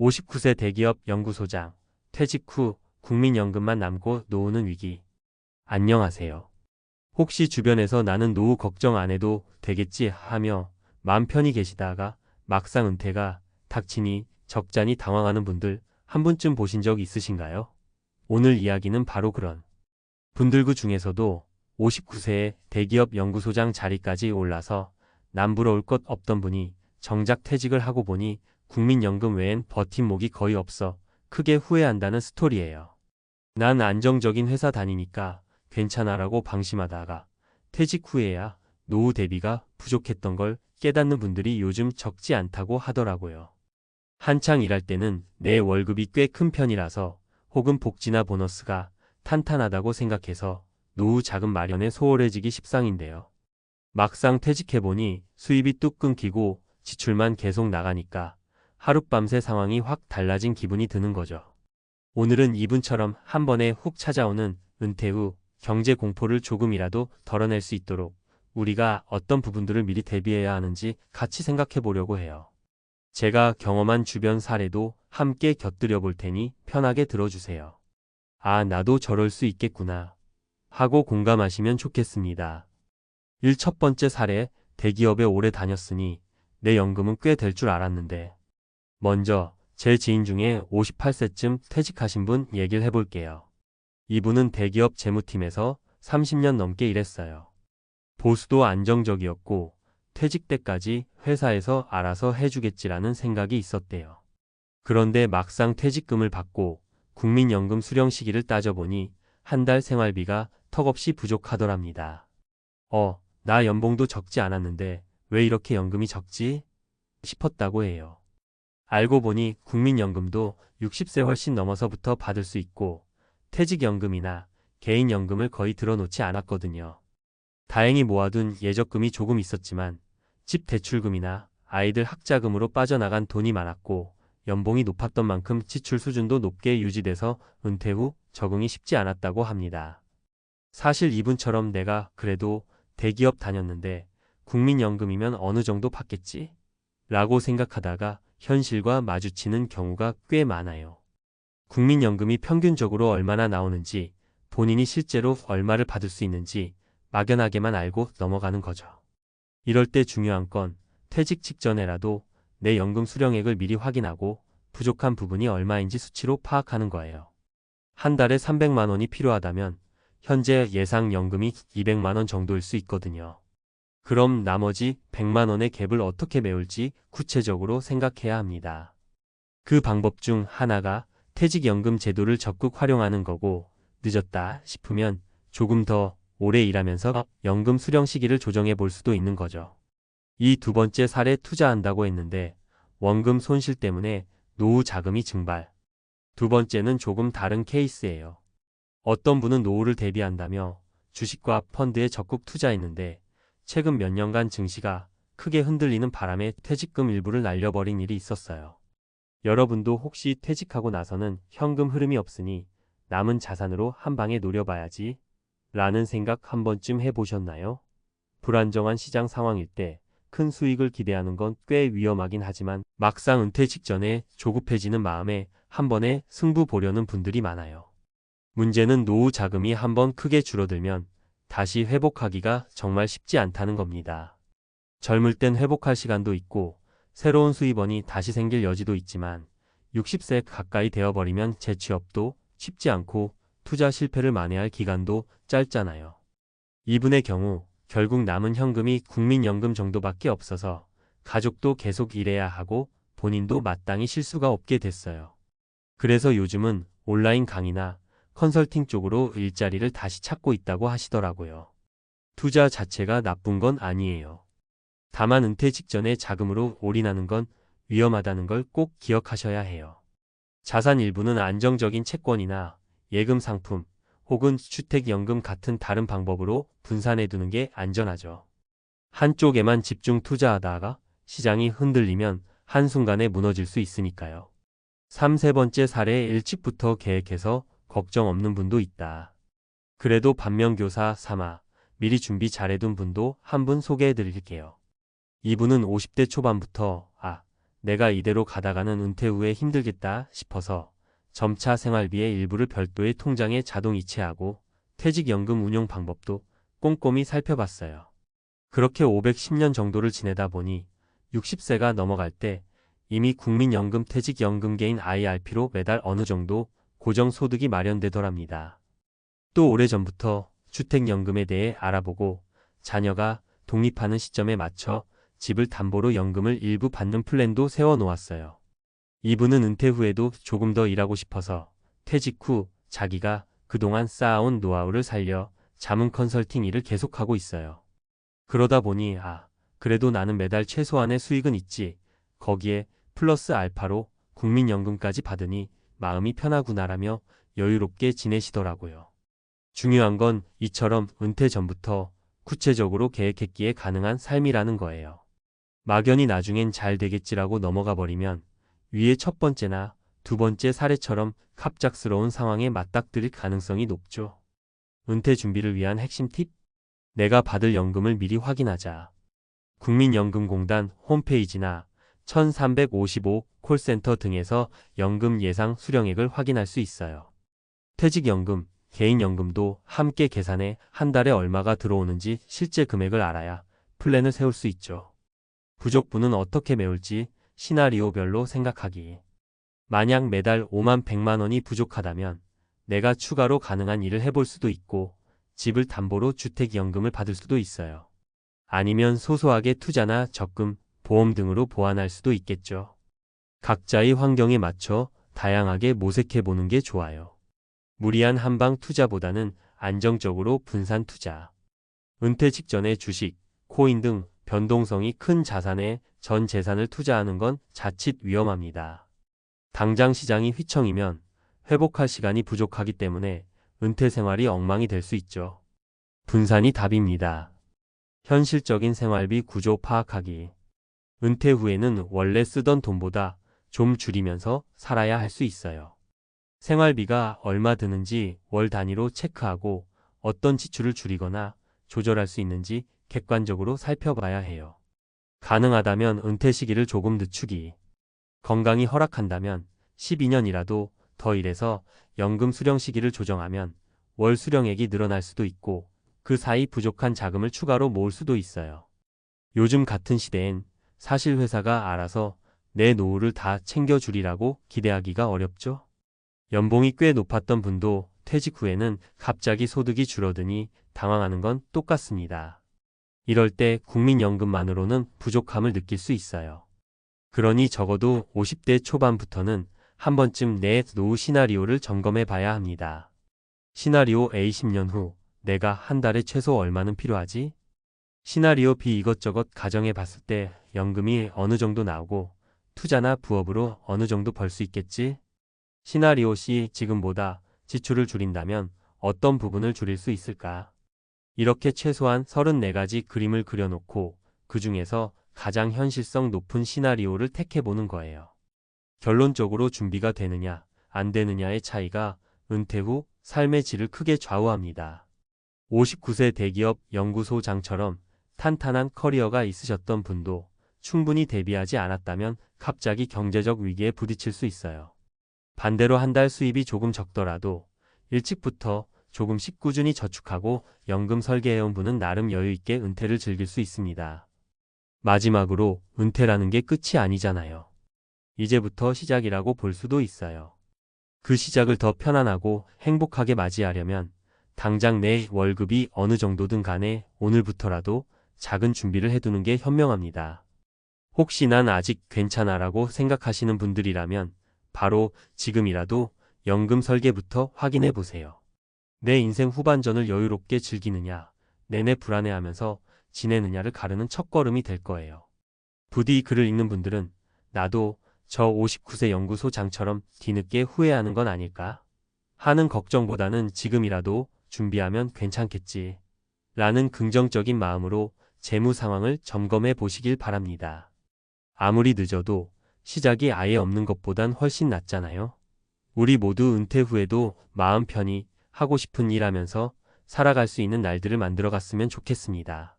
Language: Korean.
59세 대기업 연구소장, 퇴직 후 국민연금만 남고 노후는 위기. 안녕하세요. 혹시 주변에서 나는 노후 걱정 안 해도 되겠지 하며 마음 편히 계시다가 막상 은퇴가 닥치니 적잖이 당황하는 분들 한 분쯤 보신 적 있으신가요? 오늘 이야기는 바로 그런 분들 그 중에서도 59세에 대기업 연구소장 자리까지 올라서 남부러울 것 없던 분이 정작 퇴직을 하고 보니 국민연금 외엔 버팀목이 거의 없어 크게 후회한다는 스토리예요. 난 안정적인 회사 다니니까 괜찮아라고 방심하다가 퇴직 후에야 노후 대비가 부족했던 걸 깨닫는 분들이 요즘 적지 않다고 하더라고요. 한창 일할 때는 내 월급이 꽤 큰 편이라서 혹은 복지나 보너스가 탄탄하다고 생각해서 노후 자금 마련에 소홀해지기 십상인데요. 막상 퇴직해보니 수입이 뚝 끊기고 지출만 계속 나가니까 하룻밤새 상황이 확 달라진 기분이 드는 거죠. 오늘은 이분처럼 한 번에 훅 찾아오는 은퇴 후 경제 공포를 조금이라도 덜어낼 수 있도록 우리가 어떤 부분들을 미리 대비해야 하는지 같이 생각해 보려고 해요. 제가 경험한 주변 사례도 함께 곁들여 볼 테니 편하게 들어주세요. 아, 나도 저럴 수 있겠구나 하고 공감하시면 좋겠습니다. 첫 번째 사례, 대기업에 오래 다녔으니 내 연금은 꽤 될 줄 알았는데. 먼저 제 지인 중에 58세쯤 퇴직하신 분 얘기를 해볼게요. 이분은 대기업 재무팀에서 30년 넘게 일했어요. 보수도 안정적이었고 퇴직 때까지 회사에서 알아서 해주겠지라는 생각이 있었대요. 그런데 막상 퇴직금을 받고 국민연금 수령 시기를 따져보니 한 달 생활비가 턱없이 부족하더랍니다. 나 연봉도 적지 않았는데 왜 이렇게 연금이 적지? 싶었다고 해요. 알고 보니 국민연금도 60세 훨씬 넘어서부터 받을 수 있고 퇴직연금이나 개인연금을 거의 들어놓지 않았거든요. 다행히 모아둔 예적금이 조금 있었지만 집 대출금이나 아이들 학자금으로 빠져나간 돈이 많았고 연봉이 높았던 만큼 지출 수준도 높게 유지돼서 은퇴 후 적응이 쉽지 않았다고 합니다. 사실 이분처럼 내가 그래도 대기업 다녔는데 국민연금이면 어느 정도 받겠지? 라고 생각하다가 현실과 마주치는 경우가 꽤 많아요. 국민연금이 평균적으로 얼마나 나오는지, 본인이 실제로 얼마를 받을 수 있는지 막연하게만 알고 넘어가는 거죠. 이럴 때 중요한 건 퇴직 직전에라도 내 연금 수령액을 미리 확인하고 부족한 부분이 얼마인지 수치로 파악하는 거예요. 한 달에 300만 원이 필요하다면 현재 예상 연금이 200만 원 정도일 수 있거든요. 그럼 나머지 100만 원의 갭을 어떻게 메울지 구체적으로 생각해야 합니다. 그 방법 중 하나가 퇴직연금 제도를 적극 활용하는 거고, 늦었다 싶으면 조금 더 오래 일하면서 연금 수령 시기를 조정해 볼 수도 있는 거죠. 이 두 번째 사례 투자한다고 했는데 원금 손실 때문에 노후 자금이 증발. 두 번째는 조금 다른 케이스예요. 어떤 분은 노후를 대비한다며 주식과 펀드에 적극 투자했는데 최근 몇 년간 증시가 크게 흔들리는 바람에 퇴직금 일부를 날려버린 일이 있었어요. 여러분도 혹시 퇴직하고 나서는 현금 흐름이 없으니 남은 자산으로 한 방에 노려봐야지 라는 생각 한 번쯤 해보셨나요? 불안정한 시장 상황일 때 큰 수익을 기대하는 건 꽤 위험하긴 하지만 막상 은퇴 직전에 조급해지는 마음에 한 번에 승부 보려는 분들이 많아요. 문제는 노후 자금이 한번 크게 줄어들면 다시 회복하기가 정말 쉽지 않다는 겁니다. 젊을 땐 회복할 시간도 있고 새로운 수입원이 다시 생길 여지도 있지만 60세 가까이 되어버리면 재취업도 쉽지 않고 투자 실패를 만회할 기간도 짧잖아요. 이분의 경우 결국 남은 현금이 국민연금 정도밖에 없어서 가족도 계속 일해야 하고 본인도 마땅히 쉴 수가 없게 됐어요. 그래서 요즘은 온라인 강의나 컨설팅 쪽으로 일자리를 다시 찾고 있다고 하시더라고요. 투자 자체가 나쁜 건 아니에요. 다만 은퇴 직전에 자금으로 올인하는 건 위험하다는 걸 꼭 기억하셔야 해요. 자산 일부는 안정적인 채권이나 예금 상품 혹은 주택연금 같은 다른 방법으로 분산해두는 게 안전하죠. 한쪽에만 집중 투자하다가 시장이 흔들리면 한순간에 무너질 수 있으니까요. 세 번째 사례 일찍부터 계획해서 걱정 없는 분도 있다. 그래도 반면교사 삼아 미리 준비 잘해둔 분도 한 분 소개해드릴게요. 이분은 50대 초반부터 내가 이대로 가다가는 은퇴 후에 힘들겠다 싶어서 점차 생활비의 일부를 별도의 통장에 자동 이체하고 퇴직연금 운용 방법도 꼼꼼히 살펴봤어요. 그렇게 510년 정도를 지내다 보니 60세가 넘어갈 때 이미 국민연금 퇴직연금계인 IRP로 매달 어느 정도 고정소득이 마련되더랍니다. 또 오래전부터 주택연금에 대해 알아보고 자녀가 독립하는 시점에 맞춰 집을 담보로 연금을 일부 받는 플랜도 세워놓았어요. 이분은 은퇴 후에도 조금 더 일하고 싶어서 퇴직 후 자기가 그동안 쌓아온 노하우를 살려 자문 컨설팅 일을 계속하고 있어요. 그러다 보니 그래도 나는 매달 최소한의 수익은 있지. 거기에 플러스 알파로 국민연금까지 받으니 마음이 편하구나라며 여유롭게 지내시더라고요. 중요한 건 이처럼 은퇴 전부터 구체적으로 계획했기에 가능한 삶이라는 거예요. 막연히 나중엔 잘 되겠지라고 넘어가 버리면 위의 첫 번째나 두 번째 사례처럼 갑작스러운 상황에 맞닥뜨릴 가능성이 높죠. 은퇴 준비를 위한 핵심 팁? 내가 받을 연금을 미리 확인하자. 국민연금공단 홈페이지나 1355 콜센터 등에서 연금 예상 수령액을 확인할 수 있어요. 퇴직연금, 개인연금도 함께 계산해 한 달에 얼마가 들어오는지 실제 금액을 알아야 플랜을 세울 수 있죠. 부족분은 어떻게 메울지 시나리오별로 생각하기. 만약 매달 5만 100만 원이 부족하다면 내가 추가로 가능한 일을 해볼 수도 있고 집을 담보로 주택연금을 받을 수도 있어요. 아니면 소소하게 투자나 적금, 보험 등으로 보완할 수도 있겠죠. 각자의 환경에 맞춰 다양하게 모색해보는 게 좋아요. 무리한 한방 투자보다는 안정적으로 분산 투자. 은퇴 직전에 주식, 코인 등 변동성이 큰 자산에 전 재산을 투자하는 건 자칫 위험합니다. 당장 시장이 휘청이면 회복할 시간이 부족하기 때문에 은퇴 생활이 엉망이 될 수 있죠. 분산이 답입니다. 현실적인 생활비 구조 파악하기. 은퇴 후에는 원래 쓰던 돈보다 좀 줄이면서 살아야 할 수 있어요. 생활비가 얼마 드는지 월 단위로 체크하고 어떤 지출을 줄이거나 조절할 수 있는지 객관적으로 살펴봐야 해요. 가능하다면 은퇴 시기를 조금 늦추기. 건강이 허락한다면 12년이라도 더 일해서 연금 수령 시기를 조정하면 월 수령액이 늘어날 수도 있고 그 사이 부족한 자금을 추가로 모을 수도 있어요. 요즘 같은 시대엔 사실 회사가 알아서 내 노후를 다 챙겨주리라고 기대하기가 어렵죠. 연봉이 꽤 높았던 분도 퇴직 후에는 갑자기 소득이 줄어드니 당황하는 건 똑같습니다. 이럴 때 국민연금만으로는 부족함을 느낄 수 있어요. 그러니 적어도 50대 초반부터는 한 번쯤 내 노후 시나리오를 점검해 봐야 합니다. 시나리오 A 10년 후 내가 한 달에 최소 얼마는 필요하지? 시나리오 B 이것저것 가정해 봤을 때 연금이 어느 정도 나오고 투자나 부업으로 어느 정도 벌 수 있겠지? 시나리오 C 지금보다 지출을 줄인다면 어떤 부분을 줄일 수 있을까? 이렇게 최소한 34가지 그림을 그려놓고 그 중에서 가장 현실성 높은 시나리오를 택해보는 거예요. 결론적으로 준비가 되느냐, 안 되느냐의 차이가 은퇴 후 삶의 질을 크게 좌우합니다. 59세 대기업 연구소장처럼 탄탄한 커리어가 있으셨던 분도 충분히 대비하지 않았다면 갑자기 경제적 위기에 부딪힐 수 있어요. 반대로 한 달 수입이 조금 적더라도 일찍부터 조금씩 꾸준히 저축하고 연금 설계해온 분은 나름 여유있게 은퇴를 즐길 수 있습니다. 마지막으로 은퇴라는 게 끝이 아니잖아요. 이제부터 시작이라고 볼 수도 있어요. 그 시작을 더 편안하고 행복하게 맞이하려면 당장 내 월급이 어느 정도든 간에 오늘부터라도 작은 준비를 해두는 게 현명합니다. 혹시 난 아직 괜찮아라고 생각하시는 분들이라면 바로 지금이라도 연금 설계부터 확인해 보세요. 내 인생 후반전을 여유롭게 즐기느냐, 내내 불안해하면서 지내느냐를 가르는 첫걸음이 될 거예요. 부디 이 글을 읽는 분들은 나도 저 59세 연구소장처럼 뒤늦게 후회하는 건 아닐까? 하는 걱정보다는 지금이라도 준비하면 괜찮겠지. 라는 긍정적인 마음으로 재무 상황을 점검해 보시길 바랍니다. 아무리 늦어도 시작이 아예 없는 것보단 훨씬 낫잖아요. 우리 모두 은퇴 후에도 마음 편히 하고 싶은 일 하면서 살아갈 수 있는 날들을 만들어 갔으면 좋겠습니다.